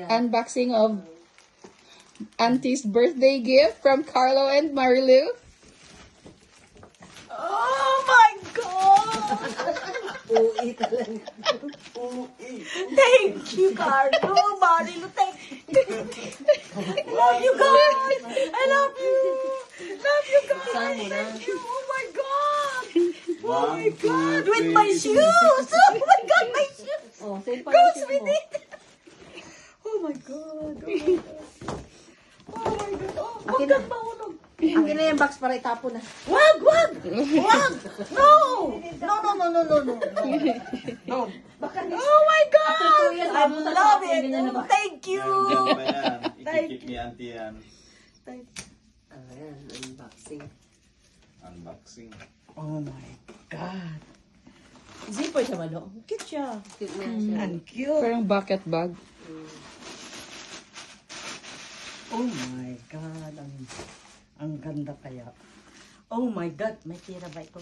unboxing of Auntie's birthday gift from Carlo and Marilu. Oh my God! Ui talaga. Ui. Thank you, Carlo. Marilu, thank you. Love you guys. I love you. Love you guys. Thank you. Oh my God. Oh my God. With my shoes. Oh my God, my shoes. Oh, same pa Goes with it. Oh my God. Oh my God. Oh my God. Oh, wag kang mahulog. Akin na yung box para itapon na. Wag! Wag! Wag! No! No, no, no, no, no, no. No. Oh my God! I love it! Oh, thank you! Ikikip ni Auntie yan. Ayan, unboxing. Unboxing. Oh my God! Zipper siya malo. Cute siya. Cute na siya. And cute. Parang bucket bag. Oh my God. Ang ganda kaya. Oh my God. May tira ba ito?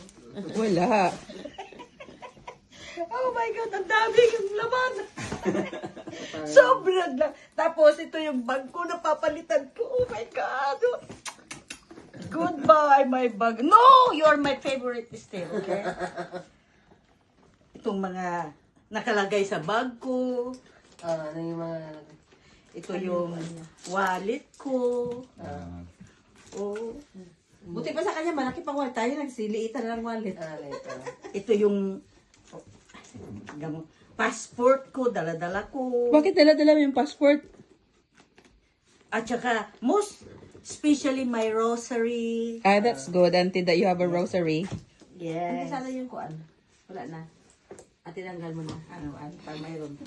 Wala. Oh my God. Ang dami yung laman. Sobrang lang. Tapos ito yung bag ko na papalitan ko. Oh my God. Goodbye, my bag. No! You're my favorite still, okay? Itong mga nakalagay sa bag ko. Ano yung mga... Ito yung wallet ko. Oh. Buti pa sa kanya, malaki pang wallet. Tayo nagsiliitan na ng wallet. Ito yung passport ko, dala-dala ko. Bakit dala-dala mo yung passport? At saka, most especially my rosary. Ah, that's good, Auntie, that you have a rosary. Yes. Sana yung kuan. Wala na. At tinanggal mo na. Ano, para mayroon pa.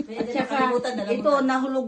At saka, ito nahulog